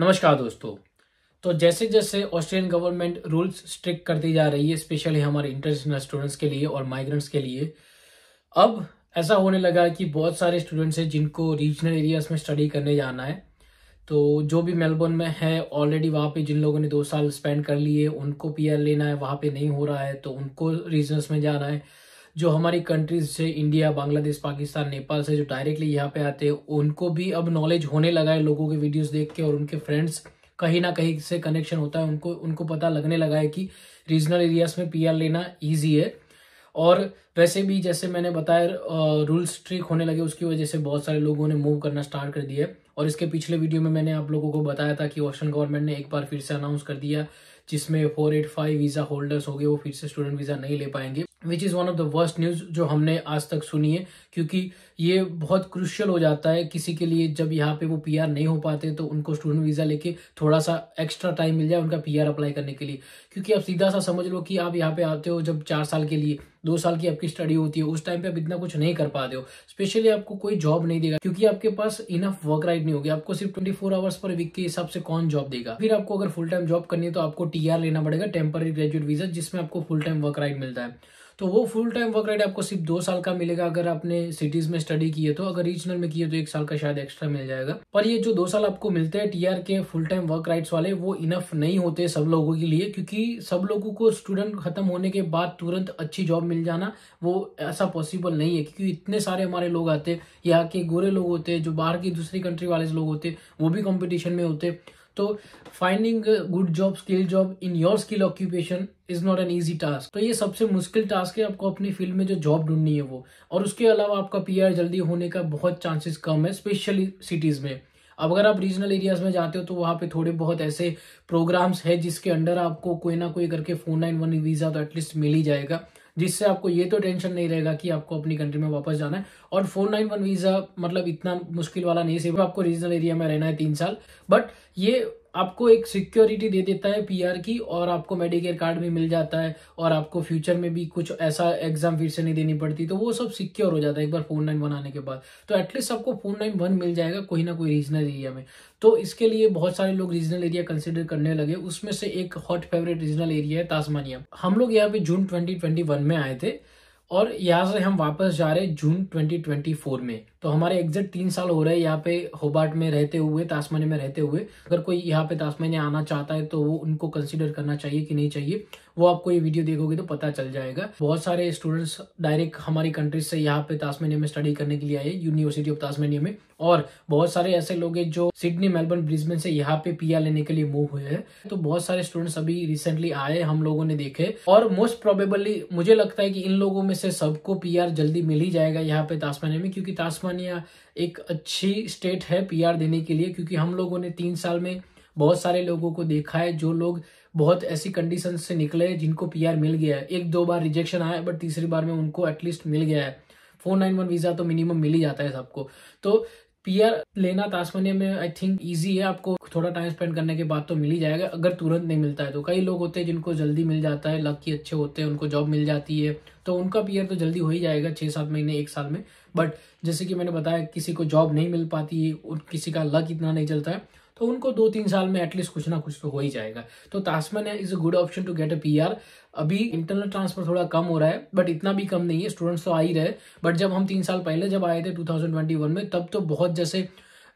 नमस्कार दोस्तों। तो जैसे जैसे ऑस्ट्रेलियन गवर्नमेंट रूल्स स्ट्रिक्ट करती जा रही है, स्पेशली हमारे इंटरनेशनल स्टूडेंट्स के लिए और माइग्रेंट्स के लिए, अब ऐसा होने लगा है कि बहुत सारे स्टूडेंट्स हैं जिनको रीजनल एरियाज में स्टडी करने जाना है। तो जो भी मेलबोर्न में है ऑलरेडी, वहाँ पे जिन लोगों ने 2 साल स्पेंड कर लिए उनको पीआर लेना है, वहाँ पे नहीं हो रहा है तो उनको रीजनल्स में जाना है। जो हमारी कंट्रीज से इंडिया, बांग्लादेश, पाकिस्तान, नेपाल से जो डायरेक्टली यहाँ पे आते हैं उनको भी अब नॉलेज होने लगा है लोगों के वीडियोस देख के, और उनके फ्रेंड्स कहीं ना कहीं से कनेक्शन होता है, उनको उनको पता लगने लगा है कि रीजनल एरियाज में पीआर लेना ईजी है। और वैसे भी जैसे मैंने बताया, रूल्स स्ट्रिक्ट होने लगे, उसकी वजह से बहुत सारे लोगों ने मूव करना स्टार्ट कर दिया है। और इसके पिछले वीडियो में मैंने आप लोगों को बताया था कि ऑस्ट्रेलियन गवर्नमेंट ने एक बार फिर से अनाउंस कर दिया, जिसमें 485 वीजा होल्डर्स हो गए, वो फिर से स्टूडेंट वीजा नहीं ले पाएंगे, which is one of the worst news जो हमने आज तक सुनी है। क्योंकि ये बहुत क्रूशियल हो जाता है किसी के लिए, जब यहाँ पे वो पीआर नहीं हो पाते तो उनको स्टूडेंट वीज़ा लेके थोड़ा सा एक्स्ट्रा टाइम मिल जाए उनका पीआर अप्लाई करने के लिए। क्योंकि आप सीधा सा समझ लो कि आप यहाँ पे आते हो जब 4 साल के लिए, 2 साल की आपकी स्टडी होती है, उस टाइम पे आप इतना कुछ नहीं कर पाते हो। स्पेशली आपको कोई जॉब नहीं देगा क्योंकि आपके पास इनफ वर्क राइट नहीं होगी। आपको सिर्फ 24 आवर्स पर वीक के हिसाब से कौन जॉब देगा। फिर आपको अगर फुल टाइम जॉब करनी है तो आपको टीआर लेना पड़ेगा, टेम्पररी ग्रेजुएट वीजा, जिसमें आपको फुल टाइम वर्क राइट मिलता है। तो वो फुल टाइम वर्क राइट आपको सिर्फ 2 साल का मिलेगा अगर आपने सिटीज में स्टडी की है तो। अगर रीजनल में की है तो 1 साल का शायद एक्स्ट्रा मिल जाएगा। पर ये जो 2 साल आपको मिलते हैं टीआर के फुल टाइम वर्क राइट्स वाले, वो इनफ नहीं होते सब लोगों के लिए, क्योंकि सब लोगों को स्टूडेंट खत्म होने के बाद तुरंत अच्छी जॉब मिल जाना वो ऐसा पॉसिबल नहीं है। क्योंकि इतने सारे हमारे लोग आते हैं, यहाँ के गोरे लोग होते हैं, जो बाहर की दूसरी कंट्री वाले लोग होते हैं, वो भी कंपटीशन में होते। तो finding good job, skill job in your skill occupation is not an easy task. तो ये सबसे मुश्किल टास्क है आपको अपनी फील्ड में जो जॉब ढूंढनी है वो। और उसके अलावा आपका पीआर जल्दी होने का बहुत चांसेस कम है, स्पेशली सिटीज में। अब अगर आप रीजनल एरियाज में जाते हो तो वहां पे थोड़े बहुत ऐसे प्रोग्राम्स है जिसके अंडर आपको कोई ना कोई करके 491 वीजा तो एटलीस्ट मिल ही जाएगा, जिससे आपको ये तो टेंशन नहीं रहेगा कि आपको अपनी कंट्री में वापस जाना है। और 491 वीजा मतलब इतना मुश्किल वाला नहीं है, सिर्फ आपको रीजनल एरिया में रहना है 3 साल। बट ये आपको एक सिक्योरिटी दे देता है पीआर की, और आपको मेडिकेयर कार्ड भी मिल जाता है, और आपको फ्यूचर में भी कुछ ऐसा एग्जाम फिर से नहीं देनी पड़ती। तो वो सब सिक्योर हो जाता है एक बार 491 आने के बाद। तो एटलीस्ट आपको 491 मिल जाएगा कोई ना कोई रीजनल एरिया में। तो इसके लिए बहुत सारे लोग रीजनल एरिया कंसिडर करने लगे। उसमें से एक हॉट फेवरेट रीजनल एरिया है तास्मानिया। हम लोग यहाँ पे जून 2021 में आए थे और यहाँ से हम वापस जा रहे हैं जून 2024 में। तो हमारे एग्जैक्ट 3 साल हो रहे हैं यहाँ पे होबार्ट में रहते हुए, तास्मानिया में रहते हुए। अगर कोई यहाँ पे तास्मानिया आना चाहता है तो वो उनको कंसिडर करना चाहिए कि नहीं चाहिए, वो आपको ये वीडियो देखोगे तो पता चल जाएगा। बहुत सारे स्टूडेंट्स डायरेक्ट हमारी कंट्री से यहाँ पे तास्मानिया में स्टडी करने के लिए आए, यूनिवर्सिटी ऑफ तास्मानिया में। और बहुत सारे ऐसे लोग हैं जो सिडनी, मेलबर्न, ब्रिस्बेन से यहाँ पे पीआर लेने के लिए मूव हुए हैं। तो बहुत सारे स्टूडेंट्स अभी रिसेंटली आए, हम लोगों ने देखे, और मोस्ट प्रोबेबली मुझे लगता है कि इन लोगों में से सबको पीआर जल्दी मिल ही जाएगा यहाँ पे तास्मानिया में। क्योंकि तास्मानिया एक अच्छी स्टेट है पीआर देने के लिए। क्योंकि हम लोगों ने 3 साल में बहुत सारे लोगों को देखा है जो लोग बहुत ऐसी कंडीशन से निकले हैं जिनको पीआर मिल गया है। 1-2 बार रिजेक्शन आया बट तीसरी बार में उनको एटलीस्ट मिल गया है। 491 वीजा तो मिनिमम मिल ही जाता है सबको। तो पीआर लेना तास्मानिया में आई थिंक इजी है, आपको थोड़ा टाइम स्पेंड करने के बाद तो मिल ही जाएगा। अगर तुरंत नहीं मिलता है तो कई लोग होते हैं जिनको जल्दी मिल जाता है, लकी अच्छे होते हैं, उनको जॉब मिल जाती है, तो उनका पीआर तो जल्दी हो ही जाएगा 6-7 महीने, 1 साल में। बट जैसे कि मैंने बताया, किसी को जॉब नहीं मिल पाती और किसी का लक इतना नहीं चलता है, तो उनको 2-3 साल में एटलीस्ट कुछ ना कुछ तो हो ही जाएगा। तो Tasmania is a good option to get a PR. अभी इंटरनल ट्रांसफर थोड़ा कम हो रहा है बट इतना भी कम नहीं है, स्टूडेंट्स तो आ ही रहे। बट जब हम 3 साल पहले जब आए थे 2021 में, तब तो बहुत जैसे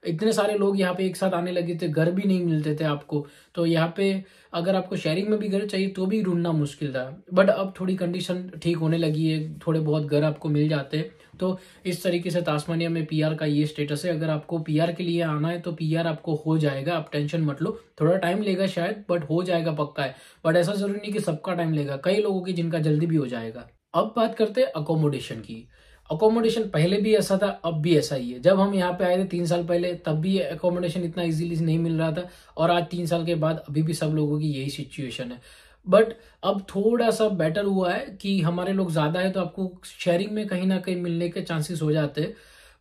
इतने सारे लोग यहाँ पे एक साथ आने लगे थे, घर भी नहीं मिलते थे आपको। तो यहाँ पे अगर आपको शेयरिंग में भी घर चाहिए तो भी ढूंढना मुश्किल था। बट अब थोड़ी कंडीशन ठीक होने लगी है, थोड़े बहुत घर आपको मिल जाते हैं। तो इस तरीके से तास्मानिया में पीआर का ये स्टेटस है। अगर आपको पीआर के लिए आना है तो पीआर आपको हो जाएगा, आप टेंशन मत लो। थोड़ा टाइम लेगा शायद बट हो जाएगा, पक्का है। बट ऐसा जरूरी नहीं कि सबका टाइम लेगा, कई लोगों की जिनका जल्दी भी हो जाएगा। अब बात करते हैं अकोमोडेशन की। अकोमोडेशन पहले भी ऐसा था, अब भी ऐसा ही है। जब हम यहाँ पे आए थे 3 साल पहले, तब भी अकोमोडेशन इतना इजीली नहीं मिल रहा था, और आज 3 साल के बाद अभी भी सब लोगों की यही सिचुएशन है। बट अब थोड़ा सा बेटर हुआ है कि हमारे लोग ज्यादा है तो आपको शेयरिंग में कहीं ना कहीं मिलने के चांसेस हो जाते हैं।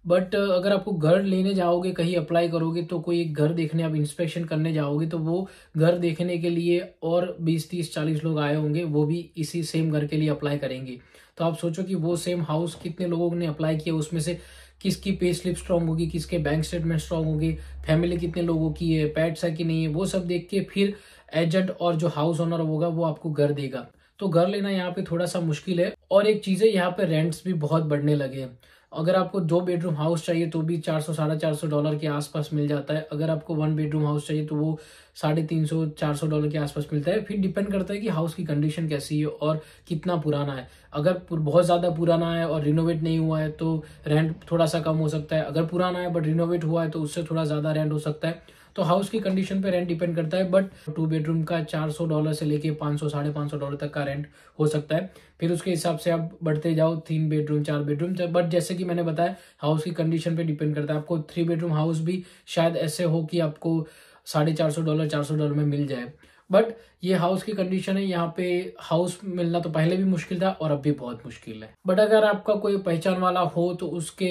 बट अगर आपको घर लेने जाओगे, कहीं अप्लाई करोगे, तो कोई एक घर देखने आप इंस्पेक्शन करने जाओगे तो वो घर देखने के लिए और 20-30-40 लोग आए होंगे, वो भी इसी सेम घर के लिए अप्लाई करेंगे। तो आप सोचो कि वो सेम हाउस कितने लोगों ने अप्लाई किया, उसमें से किसकी पे स्लिप स्ट्रांग होगी, किसके बैंक स्टेटमेंट स्ट्रांग होगी, फैमिली कितने लोगों की है, पेट्स है कि नहीं है, वो सब देख के फिर एजेंट और जो हाउस ओनर होगा वो आपको घर देगा। तो घर लेना यहाँ पे थोड़ा सा मुश्किल है। और एक चीज है, यहाँ पे रेंट्स भी बहुत बढ़ने लगे हैं। अगर आपको 2 बेडरूम हाउस चाहिए तो भी 400 $450 के आसपास मिल जाता है। अगर आपको 1 बेडरूम हाउस चाहिए तो वो $350 $400 के आसपास मिलता है। फिर डिपेंड करता है कि हाउस की कंडीशन कैसी है और कितना पुराना है। अगर बहुत ज्यादा पुराना है और रिनोवेट नहीं हुआ है तो रेंट थोड़ा सा कम हो सकता है। अगर पुराना है बट रिनोवेट हुआ है तो उससे थोड़ा ज्यादा रेंट हो सकता है। तो हाउस की कंडीशन पे रेंट डिपेंड करता है। बट 2 बेडरूम का $400 से लेके 500 $550 तक का रेंट हो सकता है। फिर उसके हिसाब से आप बढ़ते जाओ 3 बेडरूम 4 बेडरूम। बट जैसे कि मैंने बताया, हाउस की कंडीशन पे डिपेंड करता है। आपको 3 बेडरूम हाउस भी शायद ऐसे हो कि आपको $450 $400 में मिल जाए। बट ये हाउस की कंडीशन है। यहाँ पे हाउस मिलना तो पहले भी मुश्किल था और अब भी बहुत मुश्किल है। बट अगर आपका कोई पहचान वाला हो तो उसके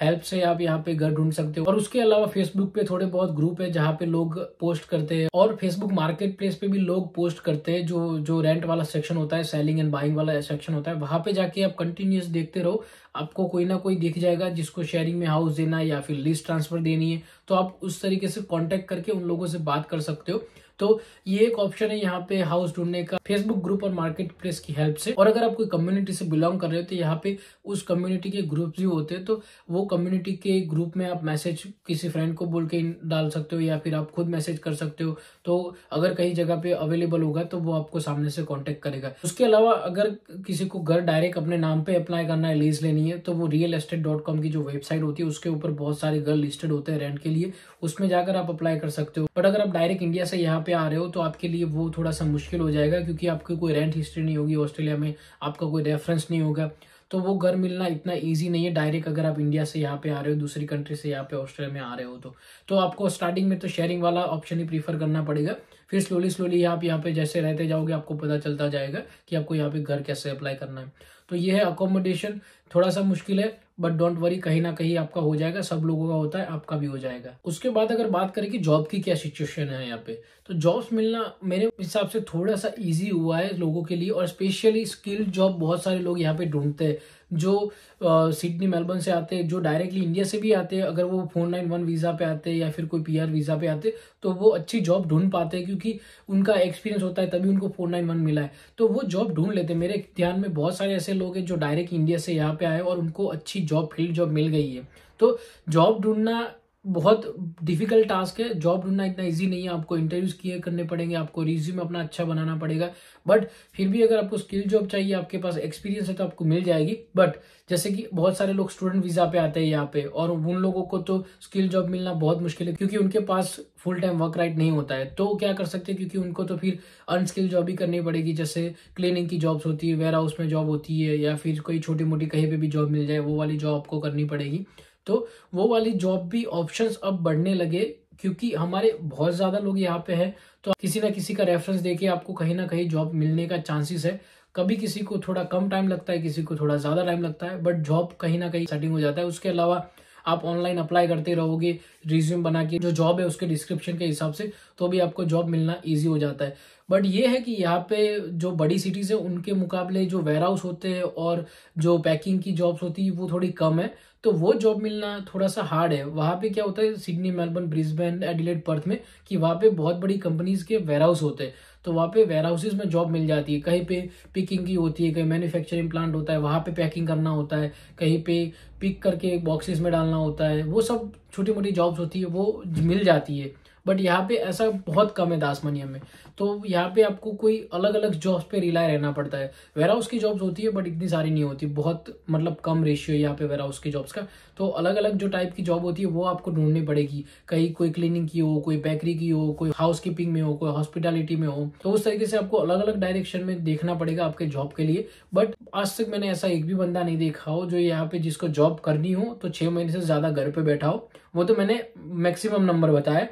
हेल्प से आप यहाँ पे घर ढूंढ सकते हो। और उसके अलावा फेसबुक पे थोड़े बहुत ग्रुप है जहाँ पे लोग पोस्ट करते हैं, और फेसबुक मार्केट प्लेस पे भी लोग पोस्ट करते हैं। जो रेंट वाला सेक्शन होता है, सेलिंग एंड बाइंग वाला सेक्शन होता है, वहां पे जाके आप कंटिन्यूस देखते रहो। आपको कोई ना कोई दिख जाएगा जिसको शेयरिंग में हाउस देना है या फिर लीज ट्रांसफर देनी है। तो आप उस तरीके से कॉन्टेक्ट करके उन लोगों से बात कर सकते हो। तो ये एक ऑप्शन है यहाँ पे हाउस ढूंढने का, फेसबुक ग्रुप और मार्केट प्लेस की हेल्प से। और अगर आप कोई कम्युनिटी से बिलोंग कर रहे हो तो यहाँ पे उस कम्युनिटी के ग्रुप भी होते हैं। तो वो कम्युनिटी के ग्रुप में आप मैसेज किसी फ्रेंड को बोल के डाल सकते हो या फिर आप खुद मैसेज कर सकते हो। तो अगर कहीं जगह पे अवेलेबल होगा तो वो आपको सामने से कांटेक्ट करेगा। उसके अलावा अगर किसी को घर डायरेक्ट अपने नाम पे अप्लाई करना है, लीज लेनी है, तो वो realestate.com की जो वेबसाइट होती है उसके ऊपर बहुत सारे घर लिस्टेड होते हैं रेंट के लिए। उसमें जाकर आप अप्लाई कर सकते हो। बट अगर आप डायरेक्ट इंडिया से यहाँ पे आ रहे हो तो आपके लिए वो थोड़ा सा मुश्किल हो जाएगा, क्योंकि आपकी कोई रेंट हिस्ट्री नहीं होगी ऑस्ट्रेलिया में, आपका कोई रेफरेंस नहीं होगा। तो वो घर मिलना इतना इजी नहीं है डायरेक्ट अगर आप इंडिया से यहाँ पे आ रहे हो, दूसरी कंट्री से यहाँ पे ऑस्ट्रेलिया में आ रहे हो। तो आपको स्टार्टिंग में तो शेयरिंग वाला ऑप्शन ही प्रीफर करना पड़ेगा। फिर स्लोली स्लोली आप यहाँ पे जैसे रहते जाओगे आपको पता चलता जाएगा कि आपको यहाँ पे घर कैसे अप्लाई करना है। तो ये है अकोमोडेशन, थोड़ा सा मुश्किल है बट डोंट वरी, कहीं ना कहीं आपका हो जाएगा। सब लोगों का होता है, आपका भी हो जाएगा। उसके बाद अगर बात करें कि जॉब की क्या सिचुएशन है यहाँ पे, तो जॉब्स मिलना मेरे हिसाब से थोड़ा सा इजी हुआ है लोगों के लिए। और स्पेशली स्किल्ड जॉब बहुत सारे लोग यहाँ पे ढूंढते हैं, जो सिडनी मेलबर्न से आते हैं, जो डायरेक्टली इंडिया से भी आते हैं। अगर वो 491 वीजा पे आते हैं या फिर कोई PR वीजा पे आते तो वो अच्छी जॉब ढूंढ पाते हैं, क्योंकि उनका एक्सपीरियंस होता है तभी उनको 491 मिला है। तो वो जॉब ढूंढ लेते हैं। मेरे ध्यान में बहुत सारे ऐसे लोग हैं जो डायरेक्ट इंडिया से यहाँ पे आए और उनको अच्छी जॉब, फील्ड जॉब मिल गई है। तो जॉब ढूंढना बहुत डिफिकल्ट टास्क है। जॉब ढूंढना इतना इजी नहीं है। आपको इंटरव्यूज किए करने पड़ेंगे, आपको रिज्यूम अपना अच्छा बनाना पड़ेगा। बट फिर भी अगर आपको स्किल जॉब चाहिए, आपके पास एक्सपीरियंस है, तो आपको मिल जाएगी। बट जैसे कि बहुत सारे लोग स्टूडेंट वीजा पे आते हैं यहाँ पे, और उन लोगों को तो स्किल जॉब मिलना बहुत मुश्किल है, क्योंकि उनके पास फुल टाइम वर्क राइट नहीं होता है। तो क्या कर सकते हैं, क्योंकि उनको तो फिर अनस्किल जॉब ही करनी पड़ेगी। जैसे क्लीनिंग की जॉब्स होती है, वेयर हाउस में जॉब होती है, या फिर कोई छोटी मोटी कहीं पे भी जॉब मिल जाए वो वाली जॉब आपको करनी पड़ेगी। तो वो वाली जॉब भी ऑप्शंस अब बढ़ने लगे, क्योंकि हमारे बहुत ज्यादा लोग यहाँ पे हैं। तो किसी ना किसी का रेफरेंस देके आपको कहीं ना कहीं जॉब मिलने का चांसेस है। कभी किसी को थोड़ा कम टाइम लगता है, किसी को थोड़ा ज्यादा टाइम लगता है, बट जॉब कहीं ना कहीं सेटिंग हो जाता है। उसके अलावा आप ऑनलाइन अप्लाई करते रहोगे रिज्यूम बना के, जो जॉब है उसके डिस्क्रिप्शन के हिसाब से, तो भी आपको जॉब मिलना ईजी हो जाता है। बट ये है कि यहाँ पे जो बड़ी सिटीज है उनके मुकाबले जो वेयर हाउस होते हैं और जो पैकिंग की जॉब्स होती है वो थोड़ी कम है। तो वो जॉब मिलना थोड़ा सा हार्ड है। वहां पे क्या होता है, Sydney, Melbourne, Brisbane, Adelaide, Perth में, कि वहां पे बहुत बड़ी कंपनीज के वेयर हाउस होते हैं। तो वहां पे वेयर हाउसेज में जॉब मिल जाती है। कहीं पे पिकिंग की होती है, कहीं मैन्युफैक्चरिंग प्लांट होता है, वहां पे पैकिंग करना होता है, कहीं पे पिक करके बॉक्सेस में डालना होता है। वो सब छोटी मोटी जॉब्स होती है, वो मिल जाती है। बट यहाँ पे ऐसा बहुत कम है दासमनिया में। तो यहाँ पे आपको कोई अलग अलग जॉब्स पे रिलाय रहना पड़ता है। वेयर हाउस की जॉब्स होती है बट इतनी सारी नहीं होती, बहुत मतलब कम रेशियो है यहाँ पे वेयर हाउस की जॉब्स का। तो अलग अलग जो टाइप की जॉब होती है वो आपको ढूंढनी पड़ेगी। कहीं कोई क्लीनिंग की हो, कोई बेकरी की हो, कोई हाउस कीपिंग में हो, कोई हॉस्पिटैलिटी में हो। तो उस तरीके से आपको अलग अलग डायरेक्शन में देखना पड़ेगा आपके जॉब के लिए। बट आज तक मैंने ऐसा एक भी बंदा नहीं देखा हो जो यहाँ पे जिसको जॉब करनी हो तो 6 महीने से ज्यादा घर पे बैठा हो। वो तो मैंने मैक्सिमम नंबर बताया,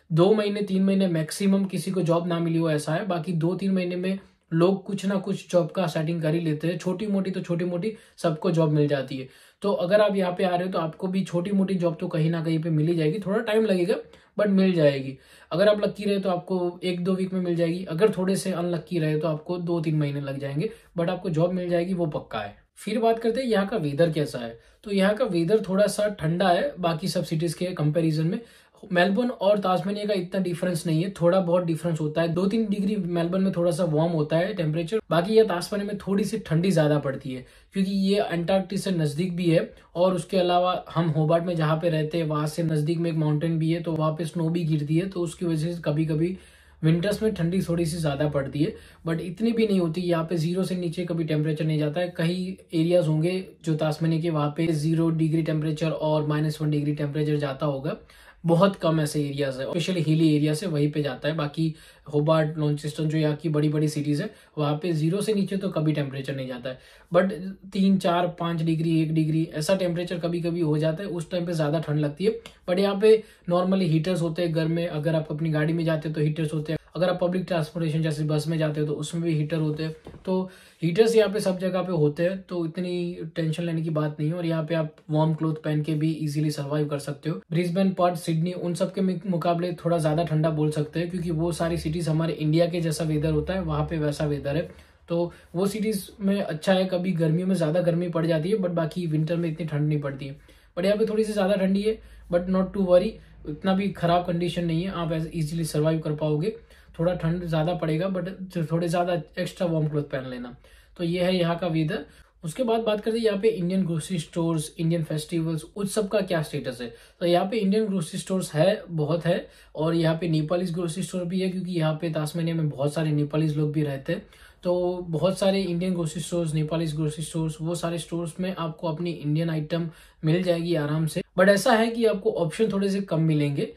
2 महीने 3 महीने मैक्सिमम किसी को जॉब ना मिली हो ऐसा है। बाकी 2-3 महीने में लोग कुछ ना कुछ जॉब का सेटिंग कर ही लेते हैं। छोटी मोटी तो छोटी मोटी सबको जॉब मिल जाती है। तो अगर आप यहाँ पे आ रहे हो तो आपको भी छोटी मोटी जॉब तो कहीं ना कहीं पे मिल ही जाएगी। थोड़ा टाइम लगेगा बट मिल जाएगी। अगर आप लक्की रहे तो आपको 1-2 वीक में मिल जाएगी। अगर थोड़े से अनलक्की रहे तो आपको 2-3 महीने लग जाएंगे, बट आपको जॉब मिल जाएगी, वो पक्का है। फिर बात करते हैं यहाँ का वेदर कैसा है। तो यहाँ का वेदर थोड़ा सा ठंडा है बाकी सब सिटीज के कंपैरिजन में। मेलबर्न और तास्मानिया का इतना डिफरेंस नहीं है, थोड़ा बहुत डिफरेंस होता है। 2-3 डिग्री मेलबर्न में थोड़ा सा वार्म होता है टेम्परेचर, बाकी ये तास्मानिया में थोड़ी सी ठंडी ज्यादा पड़ती है क्योंकि ये अंटार्कटिक से नजदीक भी है। और उसके अलावा हम होबार्ट में जहाँ पे रहते हैं वहां से नजदीक में एक माउंटेन भी है, तो वहां पे स्नो भी गिरती है, तो उसकी वजह से कभी कभी विंटर्स में ठंडी थोड़ी सी ज्यादा पड़ती है, बट इतनी भी नहीं होती। यहाँ पे 0 से नीचे कभी टेम्परेचर नहीं जाता है। कई एरियाज होंगे जो तास्मानिया के वहां पे 0 डिग्री टेम्परेचर और -1 डिग्री टेम्परेचर जाता होगा। बहुत कम ऐसे एरियाज है, स्पेशली हिली एरिया से वहीं पे जाता है। बाकी होबार्ट, लॉन्चेस्टर जो यहाँ की बड़ी बड़ी सिटीज है वहां पे 0 से नीचे तो कभी टेम्परेचर नहीं जाता है, बट 3, 4, 5 डिग्री 1 डिग्री ऐसा टेम्परेचर कभी कभी हो जाता है। उस टाइम पे ज्यादा ठंड लगती है। बट यहाँ पे नॉर्मली हीटर्स होते हैं घर में, अगर आप अपनी गाड़ी में जाते हो तो हीटर्स होते हैं, अगर आप पब्लिक ट्रांसपोर्टेशन जैसे बस में जाते हो तो उसमें भी हीटर होते हैं। तो हीटर्स यहाँ पे सब जगह पे होते हैं, तो इतनी टेंशन लेने की बात नहीं है। और यहाँ पे आप वार्म क्लोथ पहन के भी इजीली सर्वाइव कर सकते हो। ब्रिस्बेन, पर्थ, सिडनी उन सब के मुकाबले थोड़ा ज्यादा ठंडा बोल सकते हैं क्योंकि वो सारी सिटीज हमारे इंडिया के जैसा वेदर होता है, वहां पे वैसा वेदर है। तो वो सिटीज में अच्छा है, कभी गर्मियों में ज्यादा गर्मी पड़ जाती है बट बाकी विंटर में इतनी ठंड नहीं पड़ती है। बट यहाँ पे थोड़ी सी ज्यादा ठंडी है, बट नॉट टू वरी, इतना भी खराब कंडीशन नहीं है, आप इजीली सर्वाइव कर पाओगे। थोड़ा ठंड ज्यादा पड़ेगा बट थोड़े ज्यादा एक्स्ट्रा वार्म क्लोथ पहन लेना। तो ये है यहाँ का वेदर। उसके बाद बात करते हैं यहाँ पे Indian grocery stores, Indian festivals, उस सब का क्या स्टेटस है। तो यहाँ पे इंडियन ग्रोसरी स्टोर्स है, बहुत है। और यहाँ पे नेपालीज ग्रोसरी स्टोर भी है क्योंकि यहाँ पे तास्मानिया में बहुत सारे नेपालीज लोग भी रहते हैं। तो बहुत सारे Indian grocery stores, Nepalese grocery stores, वो सारे स्टोर्स में आपको अपनी इंडियन आइटम मिल जाएगी आराम से। बट ऐसा है कि आपको ऑप्शन थोड़े से कम मिलेंगे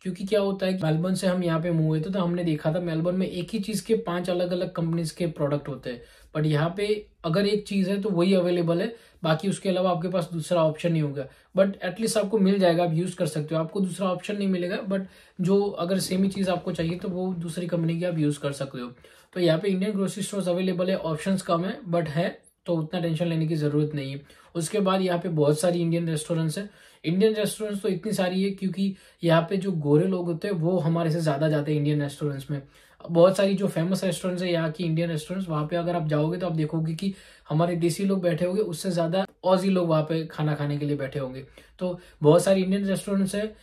क्योंकि क्या होता है कि मेलबर्न से हम यहाँ पे मूव हुए थे तो हमने देखा था मेलबर्न में एक ही चीज के 5 अलग अलग कंपनीज के प्रोडक्ट होते हैं। बट यहाँ पे अगर एक चीज है तो वही अवेलेबल है, बाकी उसके अलावा आपके पास दूसरा ऑप्शन नहीं होगा। बट एटलीस्ट आपको मिल जाएगा, आप यूज कर सकते हो। आपको दूसरा ऑप्शन नहीं मिलेगा, बट जो अगर सेम ही चीज आपको चाहिए तो वो दूसरी कंपनी की आप यूज कर सकते हो। तो यहाँ पे इंडियन ग्रोसरी स्टोर्स अवेलेबल है, ऑप्शंस कम है बट है, तो उतना टेंशन लेने की जरूरत नहीं है। उसके बाद यहाँ पे बहुत सारी इंडियन रेस्टोरेंट्स है। इंडियन रेस्टोरेंट्स तो इतनी सारी है क्योंकि यहाँ पे जो गोरे लोग होते हैं वो हमारे से ज्यादा जाते हैं इंडियन रेस्टोरेंट्स में। बहुत सारी जो फेमस रेस्टोरेंट्स है यहाँ की इंडियन रेस्टोरेंट्स, वहां पे अगर आप जाओगे तो आप देखोगे कि हमारे देसी लोग बैठे होंगे, उससे ज्यादा ऑजी लोग वहां पे खाना खाने के लिए बैठे होंगे। तो बहुत सारी इंडियन रेस्टोरेंट्स है,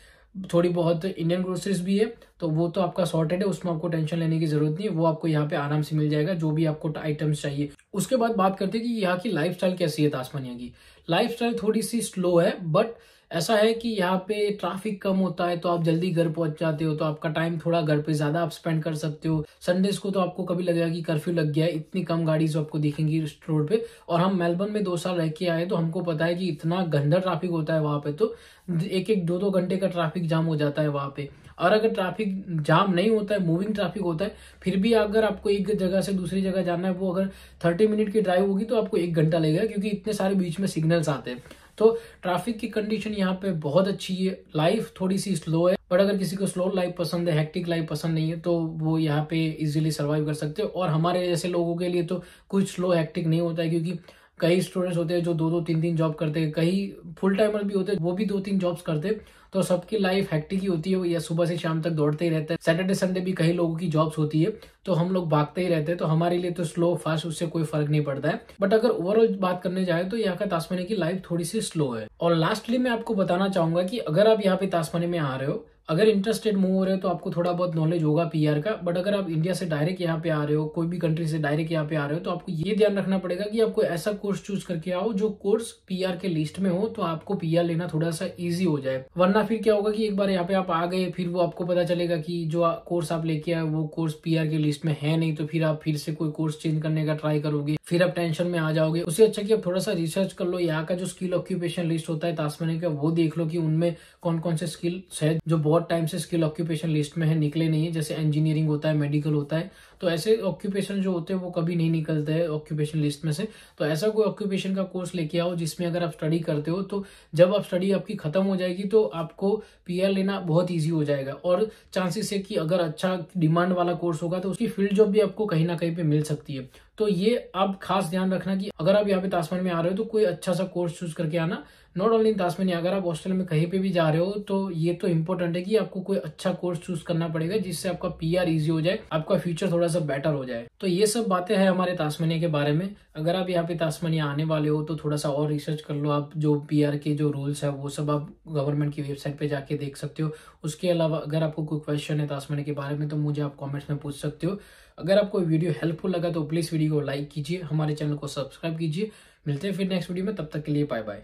थोड़ी बहुत इंडियन ग्रोसरीज भी है, तो वो तो आपका सॉर्टेड है, उसमें आपको टेंशन लेने की जरूरत नहीं है। वो आपको यहाँ पे आराम से मिल जाएगा जो भी आपको आइटम्स चाहिए। उसके बाद बात करते हैं कि यहाँ की लाइफस्टाइल कैसी है। तास्मानिया की लाइफस्टाइल थोड़ी सी स्लो है, बट ऐसा है कि यहाँ पे ट्रैफिक कम होता है तो आप जल्दी घर पहुंच जाते हो, तो आपका टाइम थोड़ा घर पे ज्यादा आप स्पेंड कर सकते हो। संडेज को तो आपको कभी लगेगा कि कर्फ्यू लग गया है, इतनी कम गाड़ी जो आपको दिखेंगी रोड पे। और हम मेलबर्न में 2 साल रह के आए तो हमको पता है कि इतना गंदा ट्रैफिक होता है वहां पे, तो 1-1, 2-2 घंटे का ट्रैफिक जाम हो जाता है वहां पे। और अगर ट्रैफिक जाम नहीं होता है, मूविंग ट्रैफिक होता है, फिर भी अगर आपको एक जगह से दूसरी जगह जाना है, वो अगर 30 मिनट की ड्राइव होगी तो आपको 1 घंटा लगेगा क्योंकि इतने सारे बीच में सिग्नल्स आते हैं। तो ट्रैफिक की कंडीशन यहाँ पे बहुत अच्छी है। लाइफ थोड़ी सी स्लो है, बट अगर किसी को स्लो लाइफ पसंद है, हेक्टिक लाइफ पसंद नहीं है, तो वो यहाँ पे इजीली सर्वाइव कर सकते हो। और हमारे जैसे लोगों के लिए तो कुछ स्लो हेक्टिक नहीं होता है क्योंकि कई स्टूडेंट्स होते हैं जो 2-2, 3-3 जॉब करते हैं, कई फुल टाइमर भी होते हैं वो भी 2-3 जॉब्स करते हैं। तो सबकी लाइफ हेक्टिक ही होती है, या सुबह से शाम तक दौड़ते ही रहते हैं। सैटरडे संडे भी कई लोगों की जॉब्स होती है, तो हम लोग भागते ही रहते हैं। तो हमारे लिए तो स्लो फास्ट उससे कोई फर्क नहीं पड़ता है। बट अगर ओवरऑल बात करने जाए तो यहाँ का तास्मानिया की लाइफ थोड़ी सी स्लो है। और लास्टली मैं आपको बताना चाहूंगा कि अगर आप यहाँ पे तास्मानिया में आ रहे हो, अगर इंटरस्टेट मूव हो रहे हो तो आपको थोड़ा बहुत नॉलेज होगा पीआर का। बट अगर आप इंडिया से डायरेक्ट यहाँ पे आ रहे हो, कोई भी कंट्री से डायरेक्ट यहाँ पे आ रहे हो, तो आपको ये ध्यान रखना पड़ेगा कि आपको ऐसा कोर्स चूज करके आओ जो कोर्स पीआर के लिस्ट में हो, तो आपको पीआर लेना थोड़ा सा इजी हो जाए। वरना फिर क्या होगा कि एक बार यहाँ पे आप आ गए, फिर वो आपको पता चलेगा कि जो कोर्स आप लेके आए वो कोर्स पीआर के लिस्ट में है नहीं, तो फिर आप फिर से कोई कोर्स चेंज करने का ट्राई करोगे, फिर आप टेंशन में आ जाओगे। उससे अच्छा कि आप थोड़ा सा रिसर्च कर लो, यहाँ का जो स्किल ऑक्यूपेशन लिस्ट होता है तास्मानिया का, वो देख लो कि उनमें कौन कौन से स्किल्स है जो बहुत टाइम से स्किल ऑक्यूपेशन लिस्ट में है, निकले नहीं है। जैसे इंजीनियरिंग होता है, मेडिकल होता है, तो ऐसे ऑक्यूपेशन जो होते हैं वो कभी नहीं निकलते हैं ऑक्यूपेशन लिस्ट में से। तो ऐसा कोई ऑक्यूपेशन का कोर्स लेके आओ जिसमें अगर आप स्टडी करते हो तो जब आप स्टडी आपकी खत्म हो जाएगी तो आपको पीआर लेना बहुत ईजी हो जाएगा। और चांसेस है कि अगर अच्छा डिमांड वाला कोर्स होगा तो उसकी फील्ड जॉब भी आपको कहीं ना कहीं पे मिल सकती है। तो ये आप खास ध्यान रखना कि अगर आप यहाँ पे तास्मानिया में आ रहे हो तो कोई अच्छा सा कोर्स चूज करके आना नॉट ओनली इन तास्मानिया, अगर आप ऑस्ट्रेलिया में कहीं पे भी जा रहे हो तो ये तो इंपॉर्टेंट है कि आपको कोई अच्छा कोर्स चूज करना पड़ेगा जिससे आपका पीआर इजी हो जाए, आपका फ्यूचर थोड़ा सा बेटर हो जाए। तो ये सब बातें हैं हमारे तास्मानिया के बारे में। अगर आप यहाँ पे तास्मानिया आने वाले हो तो थोड़ा सा और रिसर्च कर लो। आप जो पीआर के जो रूल्स है वो सब आप गवर्नमेंट की वेबसाइट पे जाके देख सकते हो। उसके अलावा अगर आपको कोई क्वेश्चन है तास्मानिया के बारे में तो मुझे आप कमेंट्स में पूछ सकते हो। अगर आपको वीडियो हेल्पफुल लगा तो प्लीज वीडियो को लाइक कीजिए, हमारे चैनल को सब्सक्राइब कीजिए। मिलते हैं फिर नेक्स्ट वीडियो में, तब तक के लिए बाय बाय।